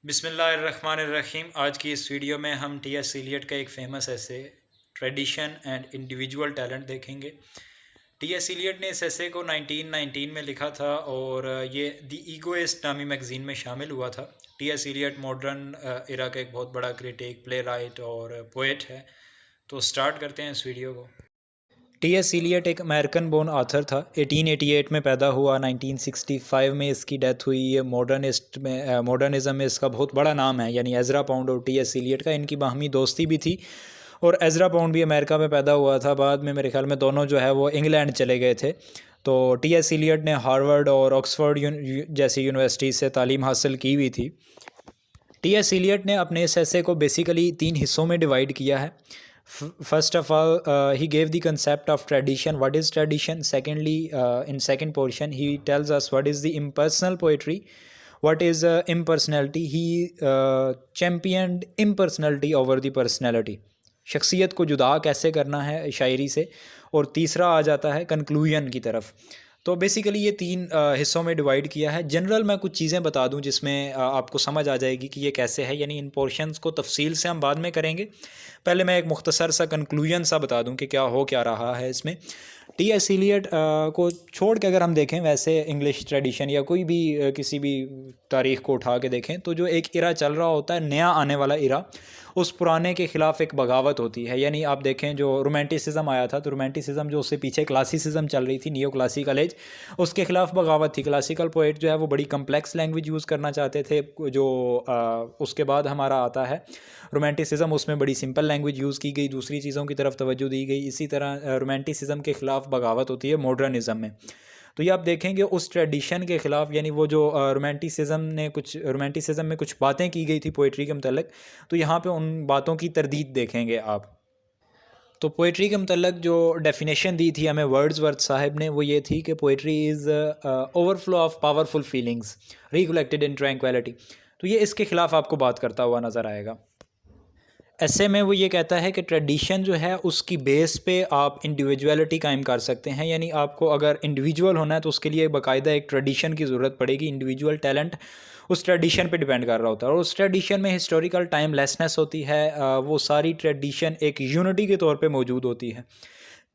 बिस्मिल्लाहिर्रहमानिर्रहीम। आज की इस वीडियो में हम टी.एस. इलियट का एक फ़ेमस ऐसे ट्रेडिशन एंड इंडिविजुअल टैलेंट देखेंगे। टी.एस. इलियट ने इस ऐसे को 1919 में लिखा था और ये द ईगोइस्ट नामी मैगज़ीन में शामिल हुआ था। टी.एस. इलियट मॉडर्न एरा का एक बहुत बड़ा क्रिटिक, प्ले राइट और पोएट है। तो स्टार्ट करते हैं इस वीडियो को। टी.एस. इलियट एक अमेरिकन बोर्न ऑथर था। 1888 में पैदा हुआ, 1965 में इसकी डेथ हुई। ये मॉडर्निज़म में इसका बहुत बड़ा नाम है, यानी एज़रा पाउंड और टी.एस. इलियट का इनकी बाहमी दोस्ती भी थी। और एज़रा पाउंड भी अमेरिका में पैदा हुआ था। बाद में मेरे ख्याल में दोनों जो है वो इंग्लैंड चले गए थे। तो टी.एस. इलियट ने हार्वर्ड और ऑक्सफोर्ड जैसी यूनिवर्सिटी से तालीम हासिल की हुई थी। टी.एस. इलियट ने अपने इस ऐसे को बेसिकली 3 हिस्सों में डिवाइड किया है। First of all, he gave the concept of tradition. What is tradition? Secondly, in second portion, he tells us what is the impersonal poetry, what is impersonality. He championed impersonality over the personality. शख्सियत को जुदा कैसे करना है शायरी से। और तीसरा आ जाता है कंक्लूजन की तरफ। तो बेसिकली ये 3 हिस्सों में डिवाइड किया है। जनरल मैं कुछ चीज़ें बता दूं जिसमें आपको समझ आ जाएगी कि ये कैसे है, यानी इन पोर्शंस को तफसील से हम बाद में करेंगे। पहले मैं एक मुख्तसर सा कंक्लूजन सा बता दूं कि क्या रहा है इसमें। टी.एस. इलियट को छोड़ के अगर हम देखें वैसे इंग्लिश ट्रेडिशन या कोई भी किसी भी तारीख़ को उठा के देखें तो जो एक इरा चल रहा होता है, नया आने वाला इरा, उस पुराने के ख़िलाफ़ एक बगावत होती है। यानी आप देखें जो रोमांटिसिज्म आया था, तो रोमांटिसिज्म जो उससे पीछे क्लासिसिज्म चल रही थी, नियो क्लासिकल एज, उसके ख़िलाफ़ बगावत थी। क्लासिकल पोइट जो है वो बड़ी कम्प्लेक्स लैंग्वेज यूज़ करना चाहते थे। जो उसके बाद हमारा आता है रोमांटिसिज्म, उसमें बड़ी सिंपल लैंग्वेज यूज़ की गई, दूसरी चीज़ों की तरफ तवज्जो दी गई। इसी तरह रोमांटिसिज्म के ख़िलाफ़ बगावत होती है मॉडर्निज़म में। तो ये आप देखेंगे उस ट्रेडिशन के ख़िलाफ़, यानी वो जो रोमांटिसिज्म में कुछ बातें की गई थी पोइट्री के मतलब, तो यहाँ पे उन बातों की तरदीद देखेंगे आप। तो पोइट्री के मतलब जो डेफिनेशन दी थी हमें वर्ड्सवर्थ साहब ने, वो ये थी कि poetry is overflow of powerful feelings recollected in tranquillity. तो ये इसके ख़िलाफ़ आपको बात करता हुआ नज़र आएगा। ऐसे में वो ये कहता है कि ट्रेडिशन जो है उसकी बेस पे आप इंडिविजुअलिटी कायम कर सकते हैं। यानी आपको अगर इंडिविजुअल होना है तो उसके लिए बाकायदा एक ट्रेडिशन की ज़रूरत पड़ेगी। इंडिविजुअल टैलेंट उस ट्रेडिशन पे डिपेंड कर रहा होता है और उस ट्रेडिशन में हिस्टोरिकल टाइमलेसनेस होती है। वो सारी ट्रेडिशन एक यूनिटी के तौर पे मौजूद होती है।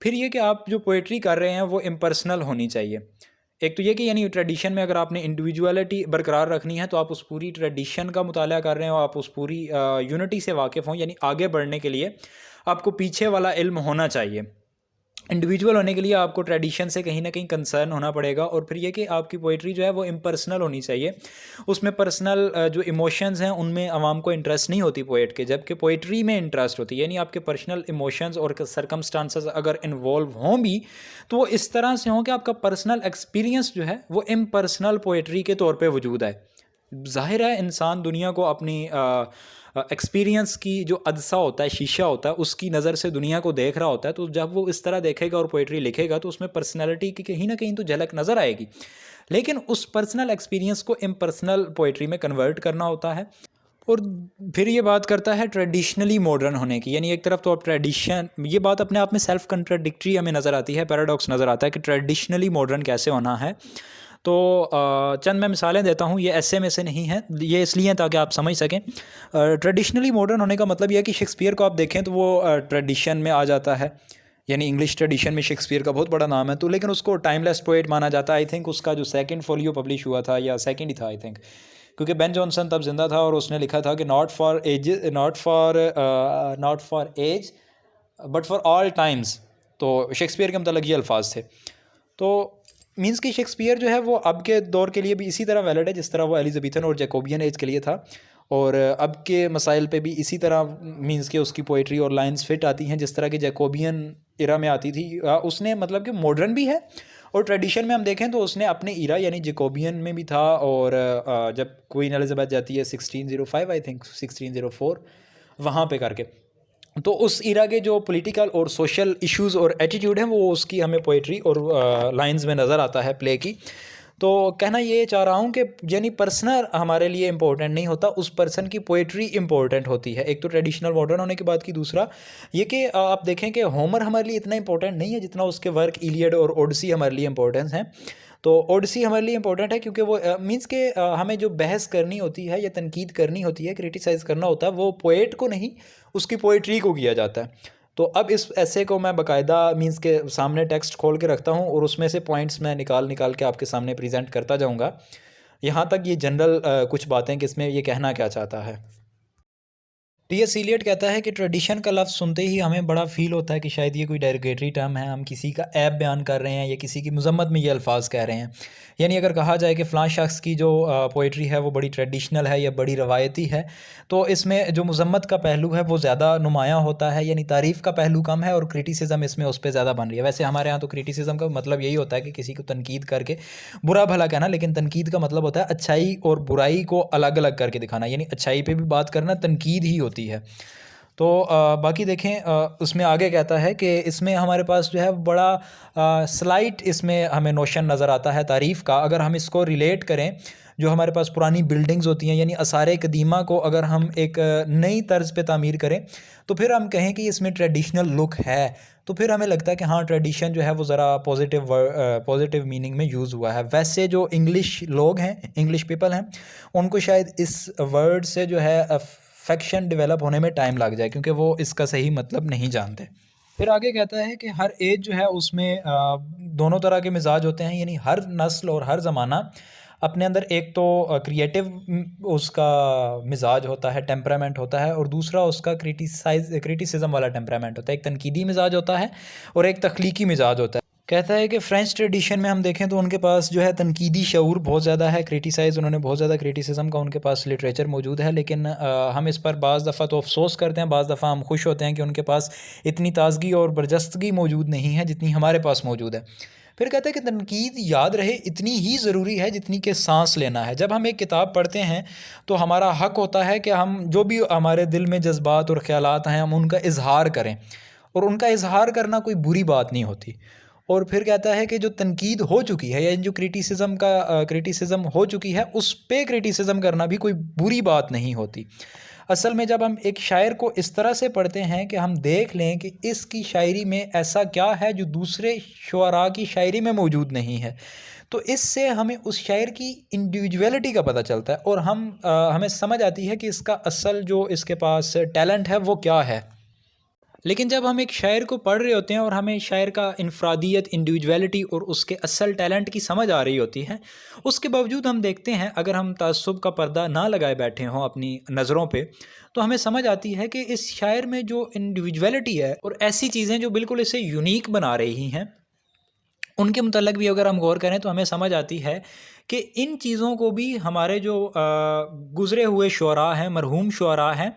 फिर ये कि आप जो पोइट्री कर रहे हैं वो इम्पर्सनल होनी चाहिए। एक तो ये कि यानी ट्रेडिशन में अगर आपने इंडिविजुअलिटी बरकरार रखनी है तो आप उस पूरी ट्रेडिशन का मुताला कर रहे हो, आप उस पूरी यूनिटी से वाकिफ़ हों, यानी आगे बढ़ने के लिए आपको पीछे वाला इल्म होना चाहिए। इंडिविजुअल होने के लिए आपको ट्रेडिशन से कहीं ना कहीं कंसर्न होना पड़ेगा। और फिर ये कि आपकी पोइट्री जो है वो इम्पर्सनल होनी चाहिए। उसमें पर्सनल जो इमोशंस हैं उनमें आवाम को इंटरेस्ट नहीं होती पोइट के, जबकि पोइट्री में इंटरेस्ट होती है। यानी आपके पर्सनल इमोशंस और सर्कमस्टांसेस अगर इन्वॉल्व हों भी तो वो इस तरह से हों कि आपका पर्सनल एक्सपीरियंस जो है वो इम्पर्सनल पोइट्री के तौर पर वजूद है। ज़ाहिर है इंसान दुनिया को अपनी एक्सपीरियंस की जो अदसा होता है, शीशा होता है, उसकी नज़र से दुनिया को देख रहा होता है। तो जब वो इस तरह देखेगा और पोइट्री लिखेगा तो उसमें पर्सनैलिटी की कहीं ना कहीं तो झलक नज़र आएगी। लेकिन उस पर्सनल एक्सपीरियंस को इम्पर्सनल पोइट्री में कन्वर्ट करना होता है। और फिर ये बात करता है ट्रेडिशनली मॉडर्न होने की। यानी एक तरफ तो आप ट्रेडिशन, ये बात अपने आप में सेल्फ कंट्राडिक्टरी हमें नज़र आती है, पैराडॉक्स नज़र आता है कि ट्रेडिशनली मॉडर्न कैसे होना है। तो चंद मैं मिसालें देता हूँ, ये ऐसे में से नहीं है, ये इसलिए हैं ताकि आप समझ सकें। ट्रेडिशनली मॉडर्न होने का मतलब यह है कि शेक्सपियर को आप देखें तो वो ट्रेडिशन में आ जाता है। यानी इंग्लिश ट्रेडिशन में शेक्सपियर का बहुत बड़ा नाम है, तो लेकिन उसको टाइमलेस पोएट माना जाता है। आई थिंक उसका जो सेकंड फोलियो पब्लिश हुआ था, या सेकंड ही था आई थिंक, क्योंकि बेन जॉनसन तब जिंदा था और उसने लिखा था कि not for age but for all times. तो शेक्सपियर के मतलब ये अल्फाज थे। तो मीन्स कि शेक्सपियर जो है वो अब के दौर के लिए भी इसी तरह वैलिड है जिस तरह वो एलिजाबेथन और जैकोबियन एज के लिए था। और अब के मसाइल पे भी इसी तरह मीन्स कि उसकी पोइट्री और लाइंस फिट आती हैं जिस तरह की जैकोबियन इरा में आती थी। उसने मतलब कि मॉडर्न भी है और ट्रेडिशन में हम देखें तो उसने अपने इरा यानी जैकोबियन में भी था। और जब क्वीन एलिजाबेथ जाती है 1605 आई थिंक 1604 वहाँ पे करके, तो उस इरा के जो पॉलिटिकल और सोशल इश्यूज़ और एटीट्यूड हैं वो उसकी हमें पोइट्री और लाइंस में नज़र आता है प्ले की। तो कहना ये चाह रहा हूँ कि यानी पर्सनल हमारे लिए इम्पोर्टेंट नहीं होता, उस पर्सन की पोइट्री इम्पोर्टेंट होती है। एक तो ट्रेडिशनल मॉडर्न होने के बाद की, दूसरा ये कि आप देखें कि होमर हमारे लिए इतना इंपॉर्टेंट नहीं है जितना उसके वर्क इलियड और ओडिसी हमारे लिए इंपॉर्टेंस हैं। तो ओडिसी हमारे लिए इंपॉर्टेंट है क्योंकि वो मीन्स के हमें जो बहस करनी होती है या तनकीद करनी होती है, क्रिटिसाइज़ करना होता है, वो पोएट को नहीं, उसकी पोइट्री को किया जाता है। तो अब इस ऐसे को मैं बाकायदा मीन्स के सामने टेक्स्ट खोल के रखता हूँ और उसमें से पॉइंट्स मैं निकाल निकाल के आपके सामने प्रेजेंट करता जाऊँगा, यहाँ तक ये जनरल कुछ बातें कि इसमें ये कहना क्या चाहता है। टी.एस. इलियट कहता है कि ट्रेडिशन का लफ्ज़ सुनते ही हमें बड़ा फ़ील होता है कि शायद ये कोई डेरोगेटरी टर्म है, हम किसी का ऐब बयान कर रहे हैं या किसी की मज़म्मत में ये अल्फाज कह रहे हैं। यानी अगर कहा जाए कि फ़लाँ शख्स की जो पोइट्री है वो बड़ी ट्रेडिशनल है या बड़ी रवायती है, तो इसमें जो मज़म्मत का पहलू है वो ज़्यादा नुमायाँ होता है, यानी तारीफ़ का पहलू कम है और क्रिटिसिज़म इसमें उस पर ज़्यादा बन रही है। वैसे हमारे यहाँ तो क्रिटिसिज़म का मतलब यही होता है कि किसी को तनकीद करके बुरा भला कहना, लेकिन तनकीद का मतलब होता है अच्छाई और बुराई को अलग अलग करके दिखाना, यानी अच्छाई पे भी बात करना तनकीद ही होती है। तो बाकी देखें उसमें आगे कहता है कि इसमें हमारे पास जो है बड़ा स्लाइट इसमें हमें नोशन नज़र आता है तारीफ़ का। अगर हम इसको रिलेट करें, जो हमारे पास पुरानी बिल्डिंग्स होती हैं यानी आसार कदीमा को अगर हम एक नई तर्ज पे तामीर करें तो फिर हम कहें कि इसमें ट्रेडिशनल लुक है, तो फिर हमें लगता है कि हाँ ट्रेडिशन जो है वो ज़रा पॉजिटिव मीनिंग में यूज़ हुआ है। वैसे जो इंग्लिश लोग हैं, इंग्लिश पीपल हैं, उनको शायद इस वर्ड से जो है फैक्शन डेवलप होने में टाइम लग जाए क्योंकि वो इसका सही मतलब नहीं जानते। फिर आगे कहता है कि हर एज जो है उसमें दोनों तरह के मिजाज होते हैं, यानी हर नस्ल और हर ज़माना अपने अंदर एक तो क्रिएटिव उसका मिजाज होता है, टेम्परामेंट होता है, और दूसरा उसका क्रिटिसिज्म वाला टेम्परामेंट होता है। एक तनकीदी मिजाज होता है और एक तख्लीकी मिजाज होता है। कहता है कि फ़्रेंच ट्रेडिशन में हम देखें तो उनके पास जो है तनकीदी शऊर बहुत ज़्यादा है, उन्होंने बहुत ज़्यादा क्रिटिसिज्म का उनके पास लिटरेचर मौजूद है, लेकिन हम इस पर बाज़ दफ़ा तो अफसोस करते हैं, बाज़ दफ़ा हम खुश होते हैं कि उनके पास इतनी ताज़गी और बरजस्तगी मौजूद नहीं है जितनी हमारे पास मौजूद है। फिर कहता है कि तनकीद याद रहे इतनी ही ज़रूरी है जितनी कि सांस लेना है। जब हम एक किताब पढ़ते हैं तो हमारा हक़ होता है कि हम जो भी हमारे दिल में जज्बात और ख़यालात हैं हम उनका इजहार करें, और उनका इजहार करना कोई बुरी बात नहीं होती। और फिर कहता है कि जो तनकीद हो चुकी है या जो क्रिटिसिज्म हो चुकी है उस पे क्रिटिसिज्म करना भी कोई बुरी बात नहीं होती। असल में जब हम एक शायर को इस तरह से पढ़ते हैं कि हम देख लें कि इसकी शायरी में ऐसा क्या है जो दूसरे शुअरा की शायरी में मौजूद नहीं है, तो इससे हमें उस शायर की इंडिविजुअलिटी का पता चलता है और हमें समझ आती है कि इसका असल जो इसके पास टैलेंट है वो क्या है। लेकिन जब हम एक शायर को पढ़ रहे होते हैं और हमें शायर का इनफरादियत, इंडिविजुअलिटी और उसके असल टैलेंट की समझ आ रही होती है, उसके बावजूद हम देखते हैं अगर हम तअस्सुब का पर्दा ना लगाए बैठे हों अपनी नज़रों पे, तो हमें समझ आती है कि इस शायर में जो इंडिविजुअलिटी है और ऐसी चीज़ें जो बिल्कुल इसे यूनिक बना रही हैं, उनके मुतल्लिक़ भी अगर हम गौर करें तो हमें समझ आती है कि इन चीज़ों को भी हमारे जो गुज़रे हुए शुअरा हैं, मरहूम शुअरा हैं,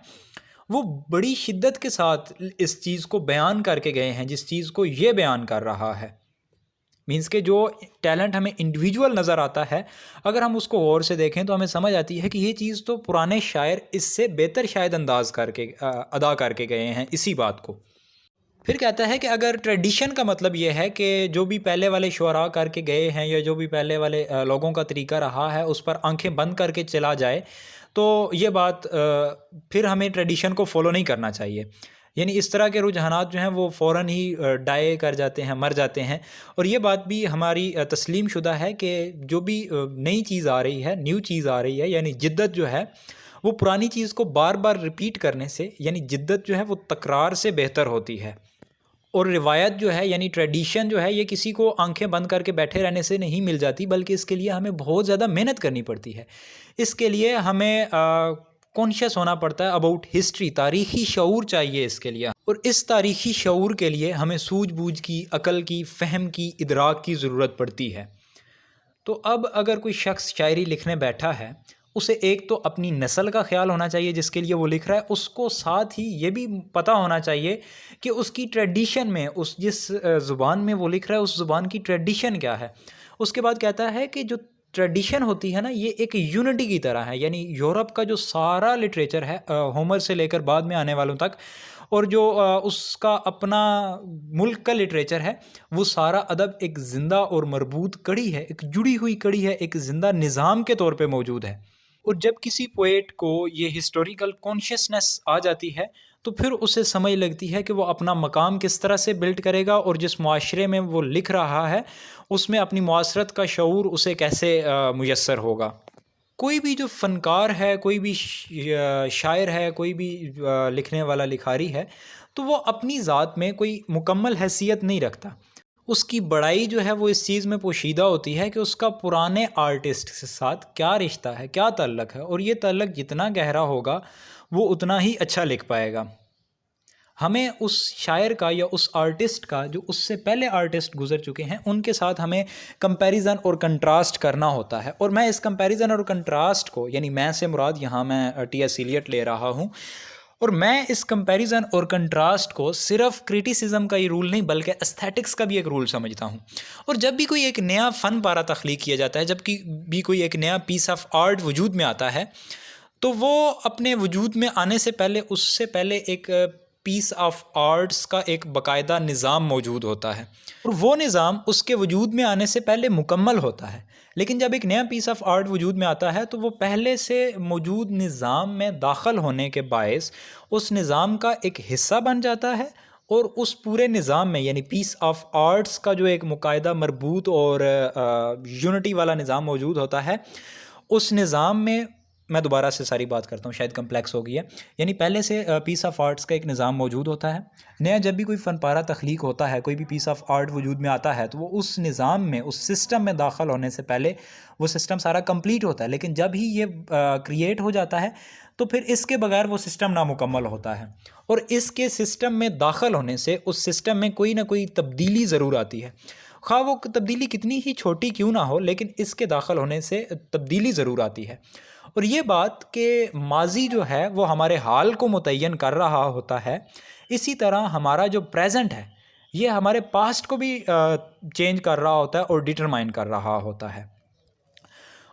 वो बड़ी शिद्दत के साथ इस चीज़ को बयान करके गए हैं जिस चीज़ को ये बयान कर रहा है। मीन्स के जो टैलेंट हमें इंडिविजुअल नज़र आता है, अगर हम उसको गौर से देखें तो हमें समझ आती है कि ये चीज़ तो पुराने शायर इससे बेहतर शायद अंदाज़ करके अदा करके गए हैं इसी बात को। फिर कहता है कि अगर ट्रेडिशन का मतलब ये है कि जो भी पहले वाले शुअरा करके गए हैं या जो भी पहले वाले लोगों का तरीका रहा है उस पर आंखें बंद करके चला जाए, तो ये बात फिर हमें ट्रेडिशन को फॉलो नहीं करना चाहिए। यानी इस तरह के रुझानात जो हैं वो फ़ौरन ही डाई कर जाते हैं, मर जाते हैं। और ये बात भी हमारी तस्लीम शुदा है कि जो भी नई चीज़ आ रही है, न्यू चीज़ आ रही है, यानी जिद्दत जो है वो पुरानी चीज़ को बार बार रिपीट करने से, यानी जिद्दत जो है वो तकरार से बेहतर होती है। और रिवायत जो है यानी ट्रेडिशन जो है ये किसी को आंखें बंद करके बैठे रहने से नहीं मिल जाती, बल्कि इसके लिए हमें बहुत ज़्यादा मेहनत करनी पड़ती है। इसके लिए हमें कॉन्शियस होना पड़ता है अबाउट हिस्ट्री, तारीख़ी शऊर चाहिए इसके लिए, और इस तारीख़ी शऊर के लिए हमें सूझबूझ की, अकल की, फ़हम की, इदराक की ज़रूरत पड़ती है। तो अब अगर कोई शख्स शायरी लिखने बैठा है, उसे एक तो अपनी नस्ल का ख्याल होना चाहिए जिसके लिए वो लिख रहा है, उसको साथ ही ये भी पता होना चाहिए कि उसकी ट्रेडिशन में, उस जिस ज़ुबान में वो लिख रहा है उस ज़ुबान की ट्रेडिशन क्या है। उसके बाद कहता है कि जो ट्रेडिशन होती है ना, ये एक यूनिटी की तरह है, यानी यूरोप का जो सारा लिटरेचर है होमर से लेकर बाद में आने वालों तक, और जो उसका अपना मुल्क का लिटरेचर है, वो सारा अदब एक ज़िंदा और मरबूत कड़ी है, एक जुड़ी हुई कड़ी है, एक ज़िंदा निज़ाम के तौर पे मौजूद है। और जब किसी पोएट को ये हिस्टोरिकल कॉन्शियसनेस आ जाती है तो फिर उसे समझ लगती है कि वो अपना मकाम किस तरह से बिल्ड करेगा और जिस मुआशरे में वो लिख रहा है उसमें अपनी मुआसरत का शऊर उसे कैसे मुयस्सर होगा। कोई भी जो फ़नकार है, कोई भी शायर है, कोई भी लिखने वाला लिखारी है, तो वो अपनी ज़ात में कोई मुकम्मल हैसियत नहीं रखता। उसकी बड़ाई जो है वो इस चीज़ में पोशीदा होती है कि उसका पुराने आर्टिस्ट के साथ क्या रिश्ता है, क्या ताल्लुक़ है, और ये ताल्लुक़ जितना गहरा होगा वो उतना ही अच्छा लिख पाएगा। हमें उस शायर का या उस आर्टिस्ट का जो उससे पहले आर्टिस्ट गुज़र चुके हैं उनके साथ हमें कंपैरिज़न और कंट्रास्ट करना होता है। और मैं इस कंपैरिज़न और कंट्रास्ट को, यानी मैं से मुराद यहाँ मैं टी.एस. एलियट ले रहा हूँ, और मैं इस कंपैरिज़न और कंट्रास्ट को सिर्फ क्रिटिसिज्म का ही रूल नहीं बल्कि एस्थेटिक्स का भी एक रूल समझता हूँ। और जब भी कोई एक नया फ़न पारा तख्लीक किया जाता है, जबकि भी कोई एक नया पीस ऑफ आर्ट वजूद में आता है, तो वो अपने वजूद में आने से पहले, उससे पहले एक पीस ऑफ आर्ट्स का एक बाकायदा निज़ाम मौजूद होता है और वो निज़ाम उसके वजूद में आने से पहले मुकम्मल होता है। लेकिन जब एक नया पीस ऑफ आर्ट वजूद में आता है तो वो पहले से मौजूद निज़ाम में दाखिल होने के बायस उस निज़ाम का एक हिस्सा बन जाता है और उस पूरे निज़ाम में, यानी पीस ऑफ आर्ट्स का जो एक मुकायदा मरबूत और यूनिटी वाला निज़ाम मौजूद होता है, उस निज़ाम में, मैं दोबारा से सारी बात करता हूँ, शायद कम्प्लेक्स हो गई है, यानी पहले से पीस ऑफ आर्ट्स का एक निज़ाम मौजूद होता है। नया जब भी कोई फ़न पारा तख्लीक होता है, कोई भी पीस ऑफ आर्ट वजूद में आता है, तो वो उस निज़ाम में, उस सिस्टम में दाखिल होने से पहले वो सिस्टम सारा कंप्लीट होता है। लेकिन जब ही ये क्रिएट हो जाता है तो फिर इसके बगैर वो सिस्टम नामुकम्मल होता है और इसके सिस्टम में दाखिल होने से उस सिस्टम में कोई ना कोई तब्दीली ज़रूर आती है। ख़्वाह वो तब्दीली कितनी ही छोटी क्यों ना हो, लेकिन इसके दाखिल होने से तब्दीली ज़रूर आती है। और ये बात कि माज़ी जो है वो हमारे हाल को मुतय्यन कर रहा होता है, इसी तरह हमारा जो प्रेजेंट है ये हमारे पास्ट को भी चेंज कर रहा होता है और डिटरमाइन कर रहा होता है।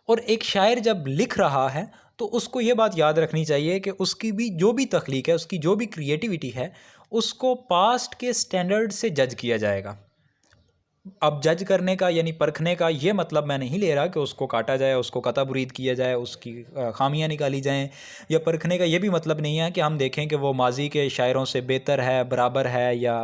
और एक शायर जब लिख रहा है तो उसको ये बात याद रखनी चाहिए कि उसकी भी जो भी तख्लीक है, उसकी जो भी क्रिएटिविटी है, उसको पास्ट के स्टैंडर्ड से जज किया जाएगा। अब जज करने का यानी परखने का ये मतलब मैं नहीं ले रहा कि उसको काटा जाए, उसको कता बुरीद किया जाए, उसकी खामियां निकाली जाएं, या परखने का ये भी मतलब नहीं है कि हम देखें कि वो माजी के शायरों से बेहतर है, बराबर है या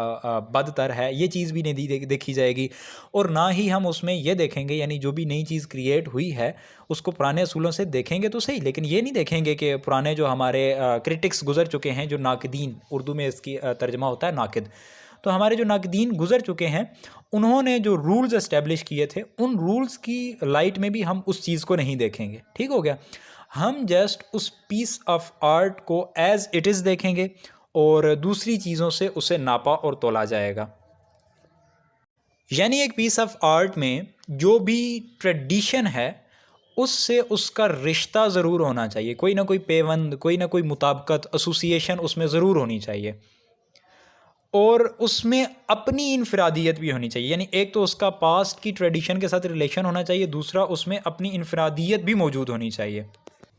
बदतर है, ये चीज़ भी नहीं देखी जाएगी। और ना ही हम उसमें ये देखेंगे, यानी जो भी नई चीज़ क्रिएट हुई है उसको पुराने असूलों से देखेंगे तो सही, लेकिन ये नहीं देखेंगे कि पुराने जो हमारे क्रिटिक्स गुजर चुके हैं, जो नाकदीन, उर्दू में इसकी तर्जमा होता है नाकिद, तो हमारे जो नाकदीन गुजर चुके हैं उन्होंने जो रूल्स इस्टेब्लिश किए थे, उन रूल्स की लाइट में भी हम उस चीज़ को नहीं देखेंगे। ठीक हो गया, हम जस्ट उस पीस ऑफ आर्ट को एज इट इज़ देखेंगे और दूसरी चीज़ों से उसे नापा और तोला जाएगा। यानी एक पीस ऑफ आर्ट में जो भी ट्रेडिशन है उससे उसका रिश्ता ज़रूर होना चाहिए, कोई ना कोई पेवंद, कोई ना कोई मुताबिकत, एसोसिएशन उसमें ज़रूर होनी चाहिए और उसमें अपनी इनफरादियत भी होनी चाहिए। यानी एक तो उसका पास्ट की ट्रेडिशन के साथ रिलेशन होना चाहिए, दूसरा उसमें अपनी इनफरादियत भी मौजूद होनी चाहिए।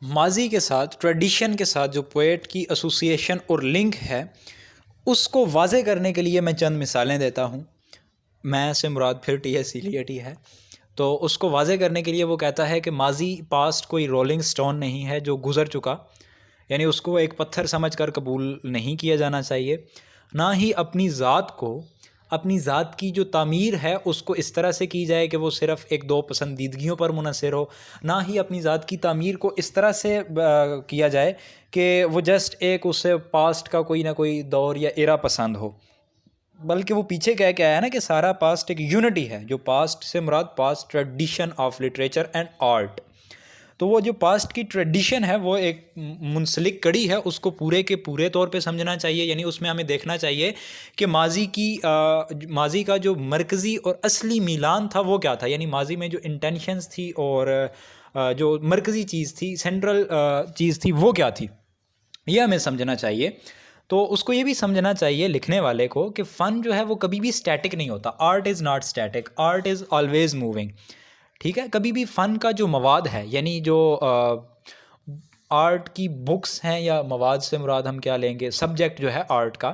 माजी के साथ, ट्रेडिशन के साथ जो पोएट की एसोसिएशन और लिंक है उसको वाज़े करने के लिए मैं चंद मिसालें देता हूँ। मैं से मुराद फिर टी.एस. एलियट ही है। तो उसको वाज़े करने के लिए वो कहता है कि माजी पास्ट कोई रोलिंग स्टोन नहीं है जो गुज़र चुका, यानी उसको एक पत्थर समझकर कबूल नहीं किया जाना चाहिए। ना ही अपनी ज़ात को, अपनी ज़ात की जो तामीर है उसको इस तरह से की जाए कि वो सिर्फ़ एक दो पसंदीदगियों पर मुनहसर हो। ना ही अपनी ज़ात की तामीर को इस तरह से किया जाए कि वो जस्ट एक उससे पास्ट का कोई ना कोई दौर या एरा पसंद हो, बल्कि वो पीछे कह के आया है ना कि सारा पास्ट एक यूनिटी है। जो पास्ट से मुराद past tradition of literature and art, तो वो जो पास्ट की ट्रेडिशन है वो एक मुंसलिक कड़ी है, उसको पूरे के पूरे तौर पे समझना चाहिए। यानी उसमें हमें देखना चाहिए कि माजी का जो मरकज़ी और असली मीलान था वो क्या था, यानी माजी में जो इंटेंशंस थी और जो मरकज़ी चीज़ थी, सेंट्रल चीज़ थी, वो क्या थी, ये हमें समझना चाहिए। तो उसको ये भी समझना चाहिए लिखने वाले को कि फ़न जो है वो कभी भी स्टैटिक नहीं होता। Art is not static, art is always moving. ठीक है, कभी भी फ़न का जो मवाद है, यानी जो आर्ट की बुक्स हैं, या मवाद से मुराद हम क्या लेंगे, सब्जेक्ट जो है आर्ट का,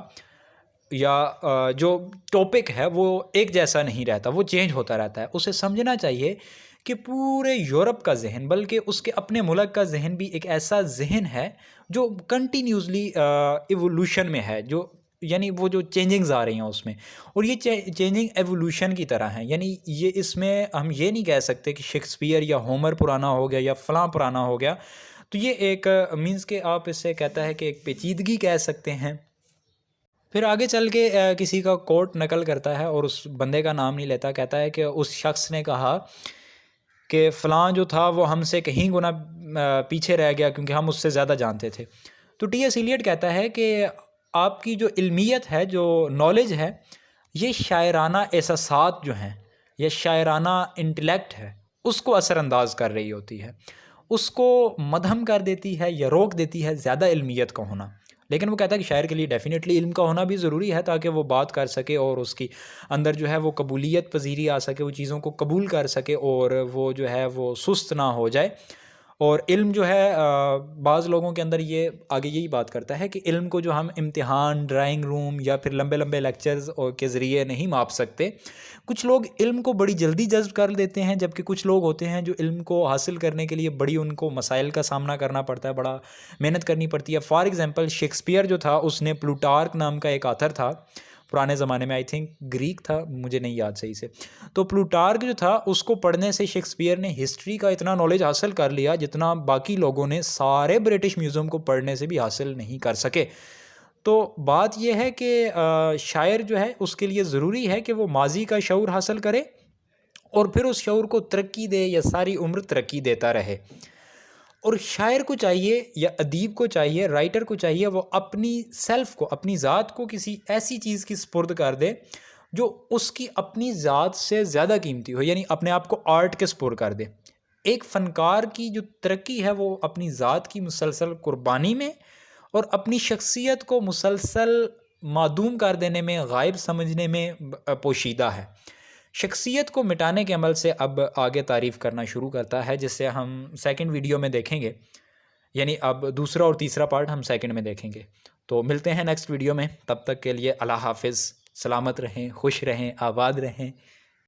या जो टॉपिक है वो एक जैसा नहीं रहता, वो चेंज होता रहता है। उसे समझना चाहिए कि पूरे यूरोप का जहन, बल्कि उसके अपने मुल्क का जहन भी एक ऐसा जहन है जो कंटिन्यूसली इवोल्यूशन में है, जो यानी वो जो चेंजिंग्स आ रही हैं उसमें, और ये चेंजिंग एवोल्यूशन की तरह है। यानी ये इसमें हम ये नहीं कह सकते कि शेक्सपियर या होमर पुराना हो गया या फ़लाँ पुराना हो गया। तो ये एक मीन्स के आप इससे कहता है कि एक पेचीदगी कह सकते हैं। फिर आगे चल के किसी का कोट नकल करता है और उस बंदे का नाम नहीं लेता, कहता है कि उस शख्स ने कहा कि फ़लाँ जो था वो हमसे कहीं गुना पीछे रह गया क्योंकि हम उससे ज़्यादा जानते थे। तो टी एस इलियट कहता है कि आपकी जो इल्मियत है, जो नॉलेज है, ये शायराना एहसासात जो हैं या शायराना इंटेलेक्ट है, उसको असरअंदाज कर रही होती है, उसको मदहम कर देती है या रोक देती है ज़्यादा इल्मियत का होना। लेकिन वो कहता है कि शायर के लिए डेफ़िनेटली इल्म का होना भी ज़रूरी है ताकि वो बात कर सके और उसकी अंदर जो है वो कबूलियत पजीरी आ सके, वो चीज़ों को कबूल कर सके और वो जो है वो सुस्त ना हो जाए। और इल्म जो है बाज़ लोगों के अंदर ये आगे यही बात करता है कि इल्म को जो हम इम्तिहान, ड्राइंग रूम या फिर लंबे लंबे लेक्चर्स और के ज़रिए नहीं माप सकते। कुछ लोग इल्म को बड़ी जल्दी जज्ब कर लेते हैं, जबकि कुछ लोग होते हैं जो इल्म को हासिल करने के लिए बड़ी उनको मसाइल का सामना करना पड़ता है, बड़ा मेहनत करनी पड़ती है। फॉर एग्ज़ाम्पल शेक्सपियर जो था, उसने प्लूटार्क नाम का एक ऑथर था पुराने ज़माने में, आई थिंक ग्रीक था, मुझे नहीं याद सही से। तो प्लूटार्क जो था उसको पढ़ने से शेक्सपियर ने हिस्ट्री का इतना नॉलेज हासिल कर लिया जितना बाकी लोगों ने सारे ब्रिटिश म्यूज़ियम को पढ़ने से भी हासिल नहीं कर सके। तो बात यह है कि शायर जो है उसके लिए ज़रूरी है कि वो माजी का शऊर हासिल करे और फिर उस शऊर को तरक्की दे या सारी उम्र तरक्की देता रहे। और शायर को चाहिए या अदीब को चाहिए, राइटर को चाहिए, वो अपनी सेल्फ़ को, अपनी ज़ात को किसी ऐसी चीज़ की स्पुर्द कर दे जो उसकी अपनी ज़ात से ज़्यादा कीमती हो, यानी अपने आप को आर्ट के स्पुर्द कर दे। एक फ़नकार की जो तरक्की है वो अपनी ज़ात की मुसलसल कुर्बानी में और अपनी शख्सियत को मुसलसल मादूम कर देने में, गायब समझने में पोशीदा है। शख्सियत को मिटाने के अमल से अब आगे तारीफ़ करना शुरू करता है, जिससे हम सेकंड वीडियो में देखेंगे। यानी अब दूसरा और तीसरा पार्ट हम सेकंड में देखेंगे। तो मिलते हैं नेक्स्ट वीडियो में, तब तक के लिए अल्लाह हाफ़िज़। सलामत रहें, खुश रहें, आबाद रहें।